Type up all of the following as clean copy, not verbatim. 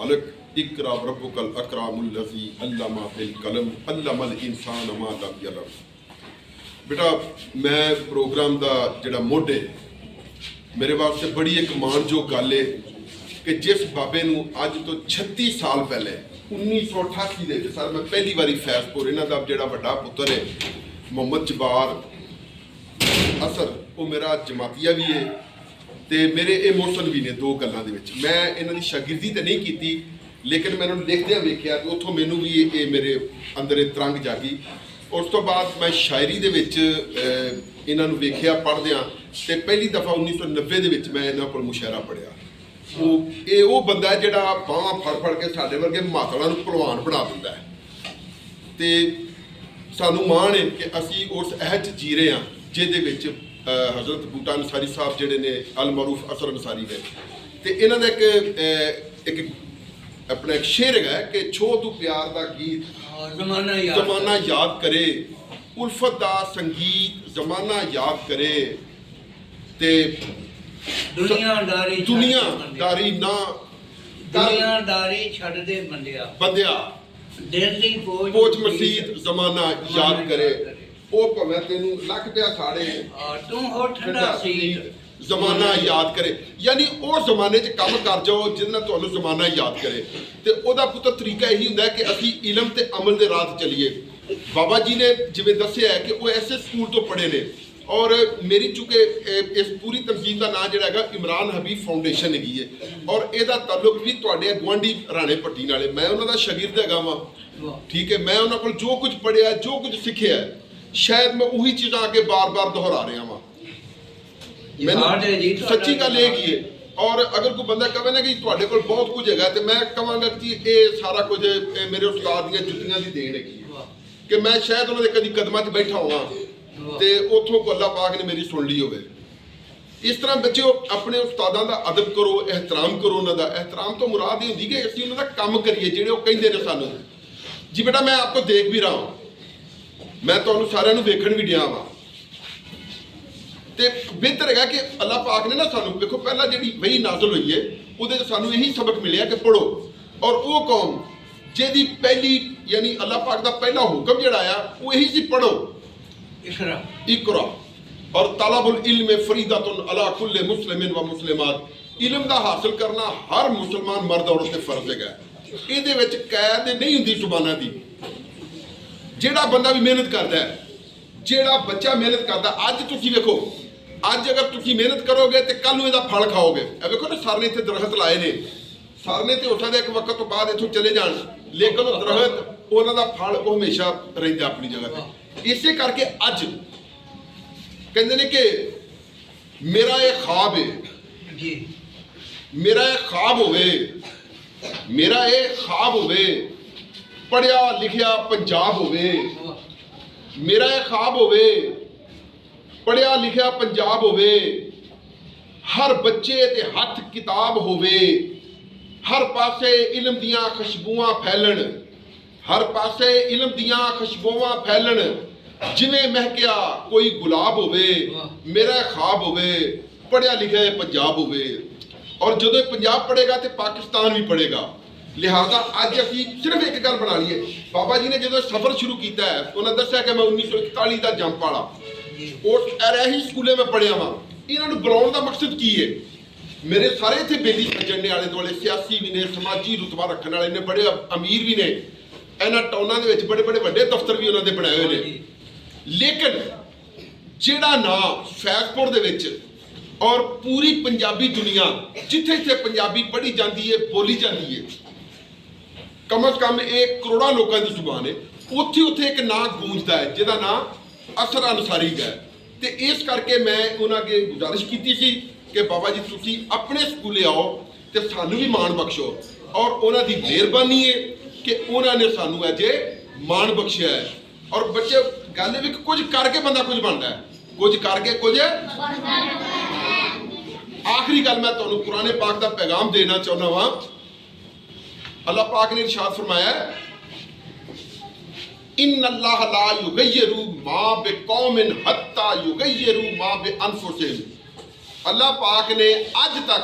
अलक इकरा रब्बुकल अकरामुल्लज़ी अल्लमा bill कलम अल्लमल इंसान मा लम यअलम। बेटा मैं प्रोग्राम का जिहड़ा मोढ है मेरे वास्ते बड़ी एक माणयोग गल है कि जिस बाबे नूं अज तो 36 साल पहले 1988 के सर मैं पहली बारी फैजपुर इन्हां दा जिहड़ा वड्डा पुत्तर है मोहम्मद जबार असर वो मेरा जमातिया भी है तो मेरे इमोशन भी ने दो गल्लां दे विच। मैं इन्हां दी शागिर्दी तो नहीं की लेकिन मैं इन्होंने लिखदियां वेखिया तो उत्थों मैनू भी ये मेरे अंदर एक तरंग जागी। उस तो बाद मैं शायरी दे विच इन्हां नूं वेखिया पढ़दियां ते पहली दफ़ा 1990 दे विच मैं इन्हां कोल मुशायरा पढ़िया। वो बंदा है जिहड़ा बांह फड़ फड़ के साडे वर्गे मातड़ां नूं भलवान बना दिंदा है ते सानू माण है कि असी उस अहद च जी रहे हैं जिहदे विच हज़रत बूटा अंसारी साहब जिहड़े ने अल मरूफ असर अंसारी ने ते इन्हां दा एक अपना एक शेर है कि छो तू प्यार दा गीत जमाना याद करे उल्फत दा संगीत जमाना याद करे ते दुनियादारी ना दुनियादारी छड़ दे बंदिया दिल दी पोच मसीद जमाना याद करे ओ भावें तेनू लख पिया साड़े तू हो ठंडा सीत जमाना याद करे। यानी वो जमाने च काम कर जाओ जिहदे नाल तुहानू जमाना याद करे ते ओहदा पुत्तर तरीका यही हुंदा है कि असी इलम ते अमल दे राह ते चलीए। बाबा जी ने जिवें दस्सिया है कि वो ऐसे स्कूल तो पढ़े ने और मेरी चूंकि इस पूरी तंजीम का नाम जिहड़ा है इमरान हबीब फाउंडेशन हैगी है और इहदा ताल्लुक भी तुहाडे गुआंढी राणे पट्टी नाल। मैं उन्हां दा शागिर्द हैगा वां, ठीक है। मैं उन्हां कोल जो कुछ पढ़िया जो कुछ सिੱਖਿਆ शायद मैं उही चीज़ां अगे बार बार दोहरा रहा वां। मैनूं सच्ची गल ये है और अगर कोई बंदा कहे ना कि तुहाडे कोल बहुत कुछ है तो मैं कहांगा कि ये सारा कुछ मेरे उस्ताद दीयां जुत्तियां दी देन हैगी कि मैं शायद उन्हां दे कदी कदमां 'च बैठा होवां ते उत्थों को अल्लाह पाक ने मेरी सुन ली होवे। इस तरह बच्चों अपने उस्तादां दा अदब करो, एहतराम करो। उन्हां दा एहतराम तो मुराद ये होंदी कि असीं उन्हां दा काम करिए जिहड़े वो कहिंदे ने सानूं। जी बेटा मैं आपको देख भी रहा हूं, मैं तुहानूं सारिआं नूं वेखण भी दिया वां ते बेहतर है कि अल्लाह पाक ने ना सानूं देखो पहला जिहड़ी वही नाज़िल हुई है उहदे च सानूं यही सबक मिलिया कि पढ़ो। और वो कौम जिहदी पहली यानी अल्लाह पाक दा पहला हुक्म जिहड़ा आया वो यही सी पढ़ो इकरा और तलबुल इल्म फरीदतुन अला कुल्ले मुस्लिमिन व मुस्लिमात। इल्म दा हासिल करना हर मुसलमान मर्द औरत ते फर्ज है। इहदे विच कैद नहीं हुंदी जुबानां दी। जिहड़ा बंदा भी मेहनत करदा है जिहड़ा बच्चा मेहनत करदा अज तुसीं वेखो अज अगर तुसीं मेहनत करोगे तो कल इहदा फल खाओगे। वेखो ना सर ने इत्थे दरखत लाए ने सर ने तो हो सकदा एक वक्त तो बाद इत्थों चले जाण लेकिन वो दरखत उन्हां दा फल वो हमेशा रहिंदा अपनी जगह ते। इसे करके अज कहते हैं कि मेरा ये ख्वाब है मेरा ये ख्वाब होवे मेरा ये ख्वाब होवे पढ़िया लिखिया पंजाब होवे मेरा ये ख्वाब होवे पढ़िया लिखिया पंजाब होवे हर बच्चे ते हथ किताब होवे हर पासे इल्म दियां खुशबूआं फैलन हर पासे इल्म दियां खुशबूआं फैलन जिवें महकिया कोई गुलाब होवे मेरा ख्वाब होवे पढ़िया लिखिया पंजाब होवे। और जो पंजाब पढ़ेगा तो पाकिस्तान भी पढ़ेगा। लिहाजा अज असीं सिर्फ एक गल बना लीए बाबा जी ने जो सफ़र शुरू किया है उन्होंने दस्सिया कि मैं 1941 का जंप वाला उस रही स्कूले में पढ़िया वां। इन्होंने बुलाने का मकसद की है मेरे सारे इत्थे बेली सज्जन ने आले दुआले सियासी भी ने समाजी रुतबा रखने वाले ने बड़े अमीर भी ने इन्हां टाउनां दे विच बड़े बड़े वड्डे दफ्तर भी उन्होंने बनाए हुए ने। लेकिन जिहड़ा ना फैजपुर दे विच और पूरी पंजाबी दुनिया जिथे जिथे पंजाबी पढ़ी जाती है बोली जाती है कम अज कम एक करोड़ों लोगों की जुबान है उत्थे उत्थे एक नाम गूंजता है जिहदा नाम असर अंसारी है। तो इस करके मैं उन्होंने अगे गुजारिश की सी कि बाबा जी तुसी अपने स्कूले आओ तो सानू भी मान बख्शो और उन्होंने मेहरबानी है कि उन्होंने सानू अजे मान बख्शिया है। और बच्चे गल भी कुछ करके बंदा कुछ बनता है कुछ करके कुछ। आखिरी गल मैं तुहानू कुरान पाक का पैगाम देना चाहना वा। अल्लाह पाक ने इरशाद फरमाया इन्नल्लाह ला युगय्यिरु मा बिकौमिन हत्ता युगय्यिरु मा बिअनफुसिहिम। अल्लाह पाक ने अज तक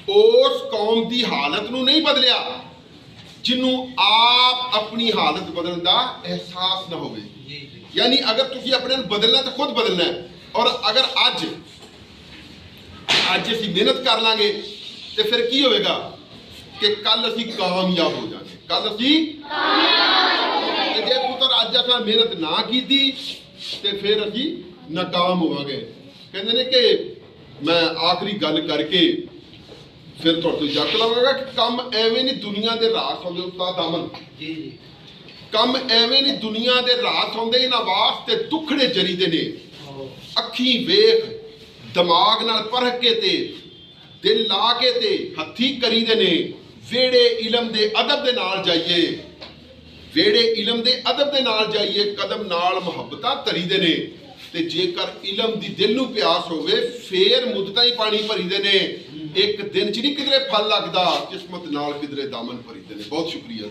ਉਸ ਕੌਮ ਦੀ ਹਾਲਤ ਨੂੰ ਨਹੀਂ ਬਦਲਿਆ ਜਿਹਨੂੰ ਆਪ ਆਪਣੀ ਹਾਲਤ ਬਦਲਣ ਦਾ ਅਹਿਸਾਸ ਨਾ ਹੋਵੇ। ਜੀ ਜੀ ਯਾਨੀ ਅਗਰ ਤੁਸੀਂ ਆਪਣੇ ਨੂੰ ਬਦਲਣਾ ਤਾਂ ਖੁਦ ਬਦਲਣਾ ਹੈ। ਔਰ ਅਗਰ ਅੱਜ ਅਸੀਂ ਮਿਹਨਤ ਕਰ ਲਾਂਗੇ ਤੇ ਫਿਰ ਕੀ ਹੋਵੇਗਾ ਕਿ ਕੱਲ ਅਸੀਂ ਕਾਮਯਾਬ ਹੋ ਜਾਵਾਂਗੇ। ਕੱਲ ਅਸੀਂ ਤੇ ਜੇ ਪੁੱਤਰ ਅੱਜ ਅਸੀਂ ਮਿਹਨਤ ਨਾ ਕੀਤੀ ਤੇ ਫਿਰ ਅਸੀਂ ਨਾਕਾਮ ਹੋਵਾਂਗੇ। ਕਹਿੰਦੇ ਨੇ ਕਿ ਮੈਂ ਆਖਰੀ ਗੱਲ ਕਰਕੇ ਫਿਰ ਤੁਹਾਡੇ ਤੋਂ ਜੱਕ ਲਵਾਂਗਾ ਕਿ ਕੰਮ ਐਵੇਂ ਨਹੀਂ ਦੁਨੀਆ ਦੇ ਰਾਹ ਹੁੰਦੇ ਉਸਤਾਦ ਅਮਨ ਜੀ ਜੀ ਕੰਮ ਐਵੇਂ ਨਹੀਂ ਦੁਨੀਆ ਦੇ ਰਾਹ ਹੁੰਦੇ ਇਹਨਾਂ ਵਾਸਤੇ ਦੁੱਖੜੇ ਜਰੀਦੇ ਨੇ। ਅੱਖੀਂ ਵੇਖ ਦਿਮਾਗ ਨਾਲ ਪਰਖ ਕੇ ਤੇ ਦਿਲ ਲਾ ਕੇ ਤੇ ਹੱਥੀਂ ਕਰੀਦੇ ਨੇ। ਵੇੜੇ ਇਲਮ ਦੇ ਅਦਬ ਦੇ ਨਾਲ ਜਾਈਏ, ਵੇੜੇ ਇਲਮ ਦੇ ਅਦਬ ਦੇ ਨਾਲ ਜਾਈਏ, ਕਦਮ ਨਾਲ ਮੁਹੱਬਤਾਂ ਧਰੀਦੇ ਨੇ। ਤੇ ਜੇਕਰ ਇਲਮ ਦੀ ਦਿਲ ਨੂੰ ਪਿਆਸ ਹੋਵੇ ਫੇਰ ਮੁੱਦਤਾਂ ਹੀ ਪਾਣੀ ਭਰੀਦੇ ਨੇ। ਇੱਕ ਦਿਨ 'ਚ ਨਹੀਂ ਕਿਧਰੇ ਫਲ ਲੱਗਦਾ, ਕਿਸਮਤ ਨਾਲ ਕਿਧਰੇ ਦਾਮਨ ਭਰੀਦੇ ਨੇ। ਬਹੁਤ ਸ਼ੁਕਰੀਆ।